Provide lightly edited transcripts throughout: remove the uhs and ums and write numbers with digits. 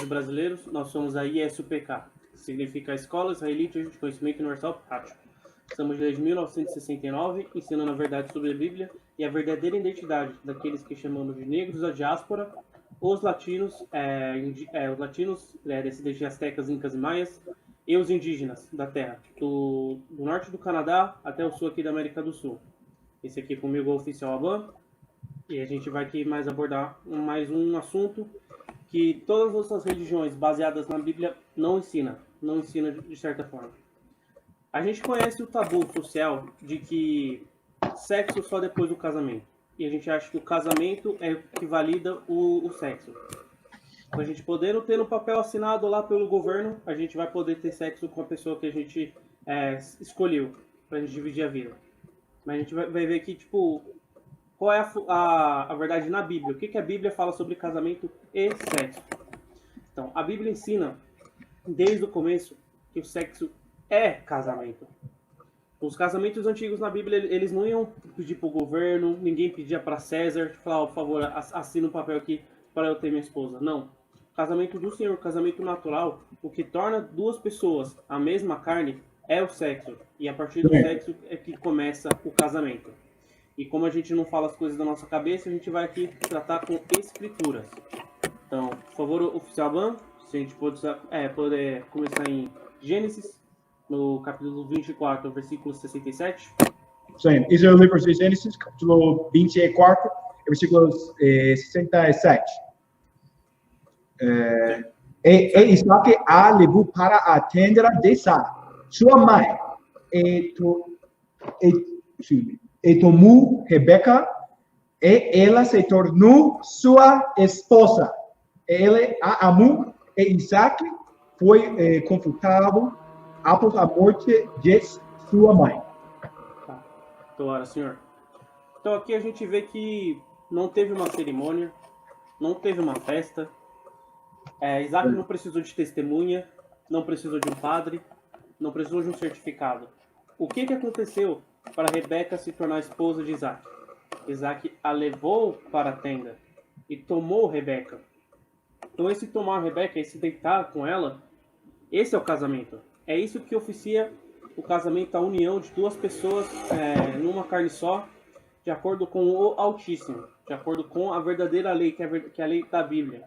brasileiros, nós somos a ISUPK, que significa Escola Israelita de Conhecimento Universal Prático. Estamos desde 1969 ensinando a verdade sobre a Bíblia e a verdadeira identidade daqueles que chamamos de negros da diáspora, os latinos, descendentes de astecas, incas e maias, e os indígenas da terra, do norte do Canadá até o sul aqui da América do Sul. Esse aqui comigo é o Oficial Aban, e a gente vai aqui mais abordar mais um assunto que todas as outras religiões baseadas na Bíblia não ensina de certa forma. A gente conhece o tabu social de que sexo só depois do casamento. E a gente acha que o casamento é o que valida o sexo. Então, a gente podendo ter no papel assinado lá pelo governo, a gente vai poder ter sexo com a pessoa que a gente escolheu pra gente dividir a vida. Mas a gente vai ver que, tipo, qual é a verdade na Bíblia? O que a Bíblia fala sobre casamento e sexo? Então, a Bíblia ensina, desde o começo, que o sexo é casamento. Os casamentos antigos na Bíblia, eles não iam pedir para o governo, ninguém pedia para César, falar, oh, por favor, assina um papel aqui para eu ter minha esposa. Não. O casamento do Senhor, o casamento natural, o que torna duas pessoas a mesma carne é o sexo. E a partir do sexo é que começa o casamento. E como a gente não fala as coisas da nossa cabeça, a gente vai aqui tratar com escrituras. Então, por favor, Oficial Ban, se a gente poder começar em Gênesis, no capítulo 24, versículo 67. Sim, esse é o livro de Gênesis, capítulo 24, versículo 67. Isaac a levou para a tenda de Sara, sua mãe, e tomou Rebeca, e ela se tornou sua esposa. Ele a amou, e Isaac foi confortável após a morte de sua mãe. Tá. Então, senhor. Então aqui a gente vê que não teve uma cerimônia, não teve uma festa. Isaac não precisou de testemunha, não precisou de um padre, não precisou de um certificado. O que aconteceu para Rebeca se tornar esposa de Isaac? Isaac a levou para a tenda e tomou Rebeca. Então esse tomar Rebeca, esse deitar com ela, esse é o casamento. É isso que oficia o casamento, a união de duas pessoas numa carne só, de acordo com o Altíssimo, de acordo com a verdadeira lei, que é a lei da Bíblia.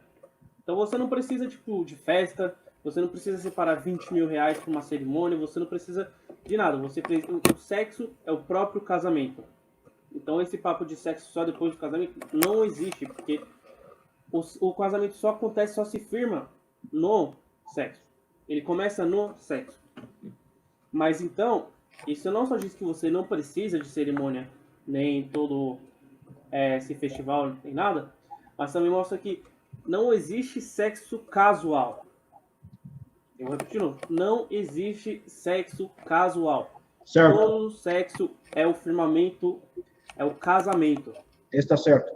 Então você não precisa de festa, você não precisa separar 20 mil reais para uma cerimônia, você não precisa de nada. O sexo é o próprio casamento. Então esse papo de sexo só depois do casamento não existe, porque o casamento só acontece, só se firma no sexo. Ele começa no sexo. Mas então, isso não só diz que você não precisa de cerimônia, nem todo esse festival, nem nada, mas também mostra que não existe sexo casual. Eu vou repetir de novo. Não existe sexo casual. Certo. Todo sexo é o firmamento, é o casamento. Está certo.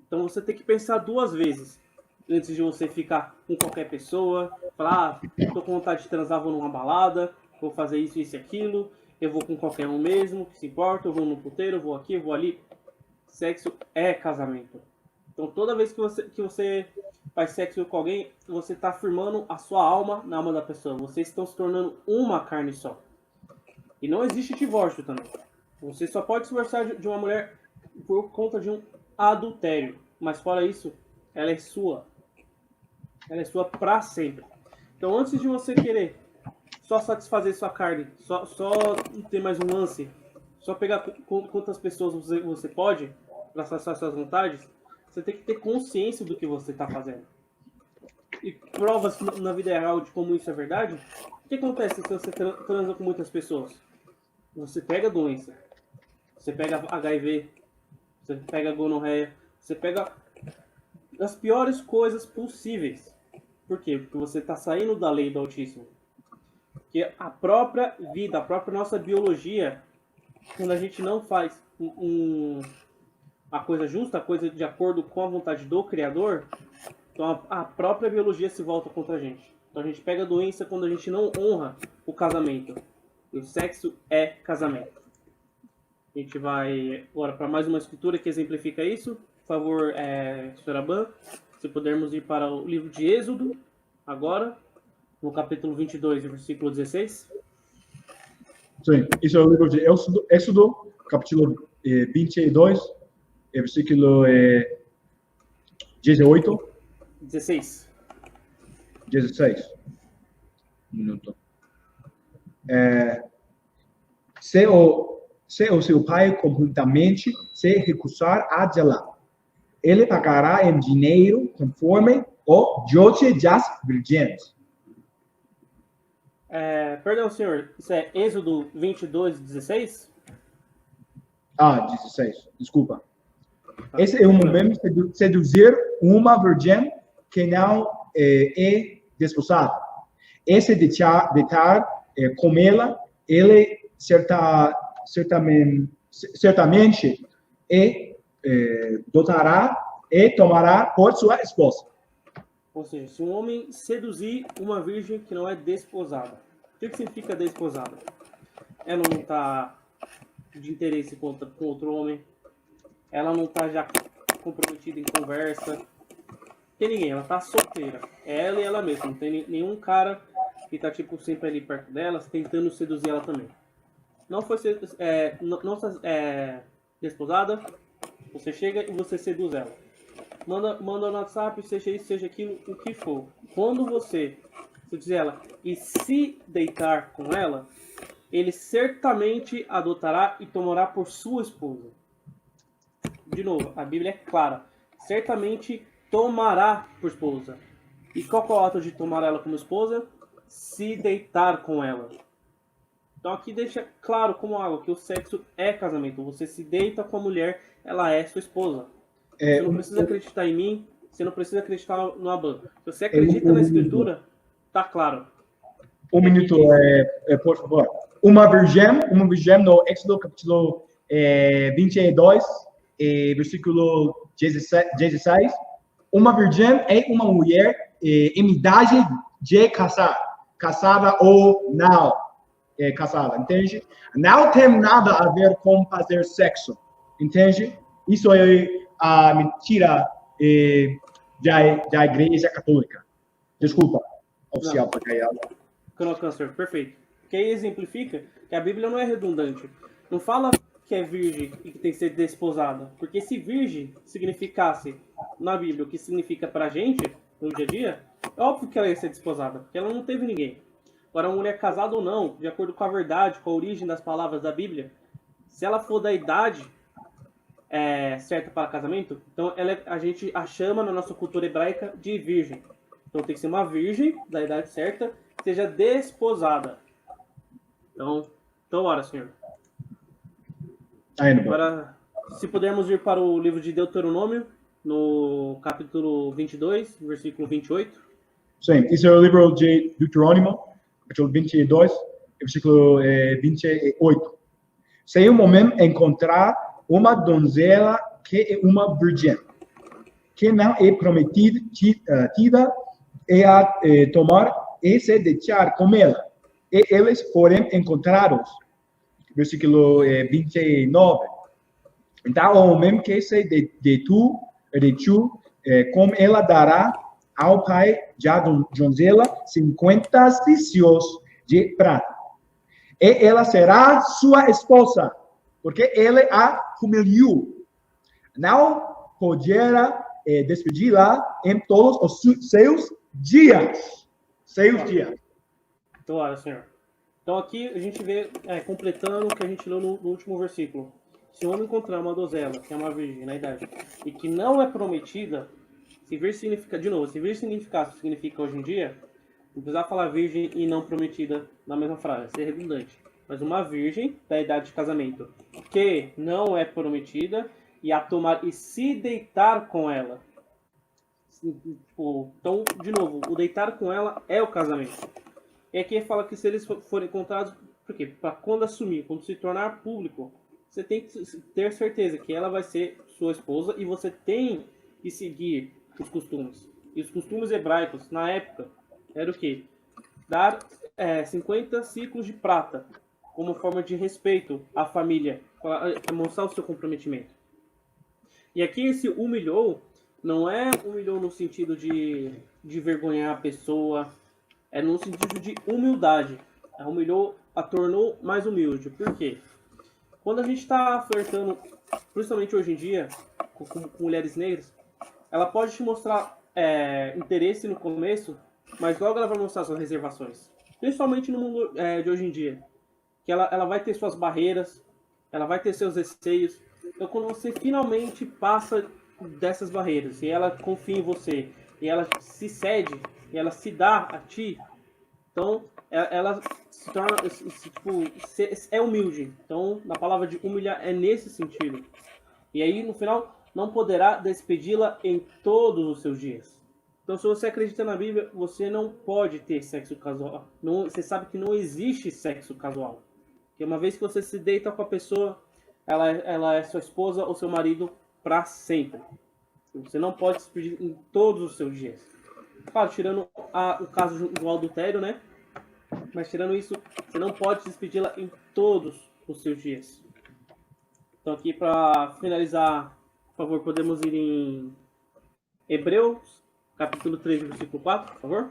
Então você tem que pensar duas vezes antes de você ficar com qualquer pessoa, falar, tô com vontade de transar, vou numa balada, vou fazer isso, isso e aquilo, eu vou com qualquer um mesmo, que se importa, eu vou no puteiro, eu vou aqui, eu vou ali. Sexo é casamento. Então toda vez que você faz sexo com alguém, você está firmando a sua alma na alma da pessoa. Vocês estão se tornando uma carne só. E não existe divórcio também. Você só pode se divorciar de uma mulher por conta de um adultério. Mas fora isso, ela é sua. Ela é sua pra sempre. Então antes de você querer só satisfazer sua carne, só ter mais um lance, só pegar quantas pessoas você pode para satisfazer suas vontades, você tem que ter consciência do que você está fazendo. E provas na vida real de como isso é verdade. O que acontece se você transa com muitas pessoas? Você pega doença, você pega HIV, você pega gonorreia, você pega as piores coisas possíveis. Por quê? Porque você está saindo da lei do Altíssimo. Porque a própria vida, a própria nossa biologia, quando a gente não faz a coisa justa, a coisa de acordo com a vontade do Criador, então a própria biologia se volta contra a gente. Então a gente pega a doença quando a gente não honra o casamento. E o sexo é casamento. A gente vai agora para mais uma escritura que exemplifica isso. Por favor, Sr. Aban, se pudermos ir para o livro de Êxodo, agora, no capítulo 22, versículo 16. Sim, isso é o livro de Êxodo, capítulo 22, versículo 18, 16. 16. Um minuto. Se o seu pai completamente se recusar a zelar, ele pagará em dinheiro conforme o dote das virgens. Perdão, senhor, isso é Êxodo 22, 16? 16, desculpa. Esse é o momento de seduzir uma virgem que não é desposada. Esse deitar com ela, ele certamente dotará e tomará por sua esposa. Ou seja, se um homem seduzir uma virgem que não é desposada. O que significa desposada? Ela não está de interesse com outro homem. Ela não está já comprometida em conversa. Tem ninguém, ela está solteira. É ela e ela mesma. Não tem nenhum cara que está tipo, sempre ali perto dela, tentando seduzir ela também. Não foi desposada, você chega e você seduz ela. Manda no WhatsApp, seja isso, seja aquilo, o que for. Quando você seduzir ela e se deitar com ela, ele certamente adotará e tomará por sua esposa. De novo, a Bíblia é clara. Certamente tomará por esposa. E qual é o ato de tomar ela como esposa? Se deitar com ela. Então aqui deixa claro como água que o sexo é casamento. Você se deita com a mulher, ela é sua esposa. Você não precisa acreditar em mim, você não precisa acreditar no Aban. Se você acredita na escritura, tá claro. Um minuto, por favor. Uma virgem no Éxodo capítulo 22, versículo 16. Uma virgem é uma mulher em idade de casar, casada ou não casada, entende? Não tem nada a ver com fazer sexo, entende? Isso é a mentira da Igreja Católica. Desculpa, oficial Pacaial. Câncer, perfeito. Que aí exemplifica que a Bíblia não é redundante. Não fala que é virgem e que tem que ser desposada. Porque se virgem significasse na Bíblia o que significa pra gente, no dia a dia, é óbvio que ela ia ser desposada, porque ela não teve ninguém. Agora, uma mulher casada ou não, de acordo com a verdade, com a origem das palavras da Bíblia, se ela for da idade certa para casamento, então a gente a chama na nossa cultura hebraica de virgem. Então tem que ser uma virgem da idade certa, seja desposada. Então ora, senhor. Agora, se pudermos ir para o livro de Deuteronômio, no capítulo 22, versículo 28. Sim, isso é o livro de Deuteronômio, capítulo 22, versículo 28. Se um homem encontrar uma donzela que é uma virgem, que não é prometida e a tomar e se deitar com ela, e eles porém encontrados, versículo 29. Então, o homem que se deitou com ela dará ao pai da donzela 50 ciclos de prata. E ela será sua esposa, porque ele a humilhou. Não poderá despedi-la em todos os seus dias. Então, olha, senhor. Então, aqui a gente vê, completando o que a gente leu no último versículo. Se o homem encontrar uma donzela, que é uma virgem na idade, e que não é prometida, se vir significa, de novo, se vir significa hoje em dia, não precisar falar virgem e não prometida na mesma frase, ser redundante. Mas uma virgem da idade de casamento, que não é prometida, e a tomar e se deitar com ela. Então, de novo, o deitar com ela é o casamento. E aqui fala que se eles forem encontrados, por quê? Para quando assumir, quando se tornar público, você tem que ter certeza que ela vai ser sua esposa e você tem que seguir os costumes. E os costumes hebraicos, na época, era o quê? Dar 50 ciclos de prata, como forma de respeito à família, para mostrar o seu comprometimento. E aqui esse humilhou não é humilhou no sentido de vergonhar a pessoa, é no sentido de humildade. Humilhou, a tornou mais humilde. Por quê? Quando a gente está flertando, principalmente hoje em dia, com mulheres negras, ela pode te mostrar interesse no começo, mas logo ela vai mostrar suas reservações. Principalmente no mundo de hoje em dia. Que ela vai ter suas barreiras, ela vai ter seus receios. Então, quando você finalmente passa dessas barreiras e ela confia em você, e ela se cede, e ela se dá a ti, então ela se torna, é humilde. Então, na palavra de humilhar é nesse sentido. E aí, no final, não poderá despedi-la em todos os seus dias. Então, se você acredita na Bíblia, você não pode ter sexo casual. Não, você sabe que não existe sexo casual. Porque uma vez que você se deita com a pessoa, ela é sua esposa ou seu marido para sempre. Você não pode se despedir em todos os seus dias. Claro, tirando o caso do adultério, né? Mas tirando isso, você não pode despedi-la em todos os seus dias. Então aqui para finalizar, por favor, podemos ir em Hebreus, capítulo 3, versículo 4, por favor.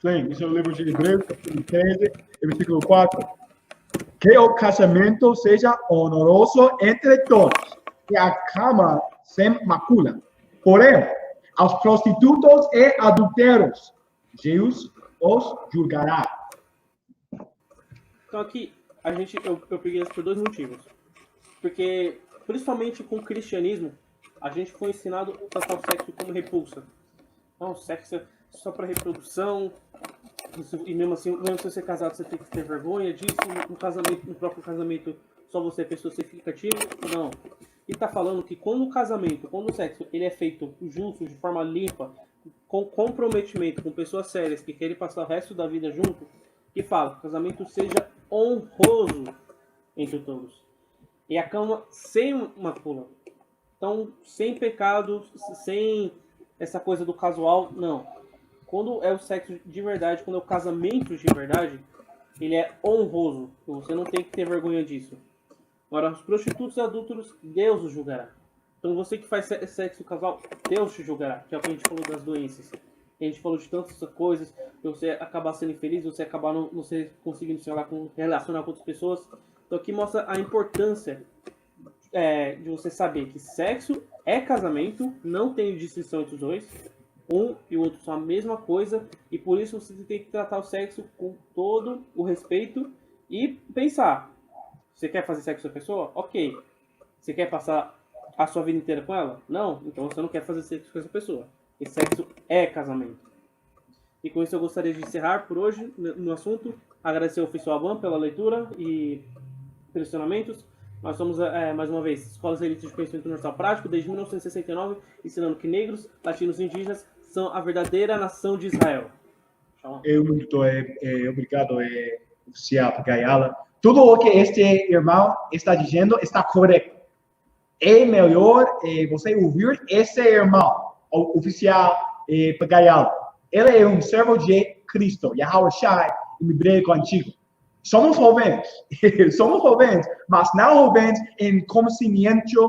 Sim, esse é o livro de Hebreus, capítulo 13, versículo 4. Que o casamento seja honroso entre todos, e a cama sem macula. Porém, aos prostitutos e adulteros, Deus os julgará. Então aqui, eu peguei isso por dois motivos. Porque, principalmente com o cristianismo, a gente foi ensinado a tratar o sexo como repulsa. Não, o sexo é só para reprodução. E mesmo assim, mesmo se você é casado, você tem que ter vergonha disso. No próprio casamento, só você é pessoa, você fica tímido. Não. E tá falando que quando o sexo, ele é feito junto, de forma limpa, com comprometimento, com pessoas sérias que querem passar o resto da vida junto, que fala que o casamento seja honroso entre todos. E a cama sem macula. Então, sem pecado, sem essa coisa do casual, não. Quando é o sexo de verdade, quando é o casamento de verdade, ele é honroso. Você não tem que ter vergonha disso. Agora, os prostitutos e adúlteros, Deus os julgará. Então, você que faz sexo casual, Deus te julgará. Que é o que a gente falou das doenças. A gente falou de tantas coisas, você acabar sendo infeliz, você acabar não conseguindo se relacionar com outras pessoas. Então, aqui mostra a importância de você saber que sexo é casamento, não tem distinção entre os dois. Um e o outro são a mesma coisa, e por isso você tem que tratar o sexo com todo o respeito e pensar: você quer fazer sexo com a pessoa? Ok. Você quer passar a sua vida inteira com ela? Não. Então você não quer fazer sexo com essa pessoa. E sexo é casamento. E com isso eu gostaria de encerrar por hoje no assunto. Agradecer ao oficial Aban pela leitura e pelos ensinamentos. Nós somos, mais uma vez, Escola Israelita de Conhecimento Universal Prático, desde 1969, ensinando que negros, latinos e indígenas são a verdadeira nação de Israel. Eu muito obrigado, oficial Gayala. Tudo o que este irmão está dizendo está correto. É melhor você ouvir esse irmão, o oficial Gayala. Ele é um servo de Cristo, Yahweh Shai, em hebraico antigo. Somos jovens, mas não jovens em conhecimento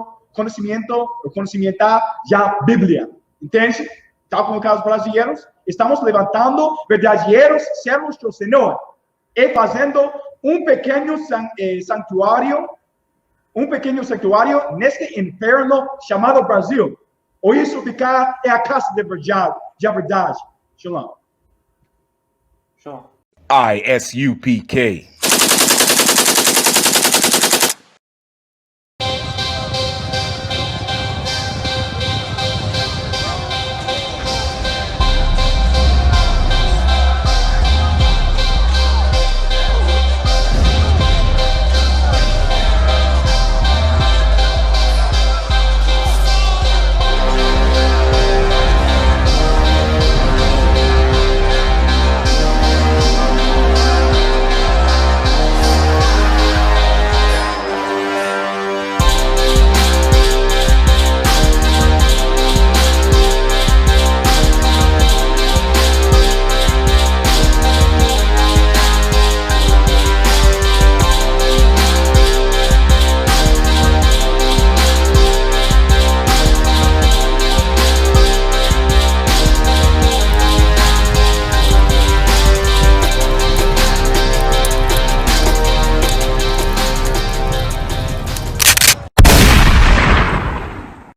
da Bíblia. Entende? Tal como os brasileiros, estamos levantando verdadeiros servos do Senhor e fazendo um pequeno santuário neste inferno chamado Brasil. Ou isso ficar é a casa de verdade. Shalom. Shalom. ISUPK.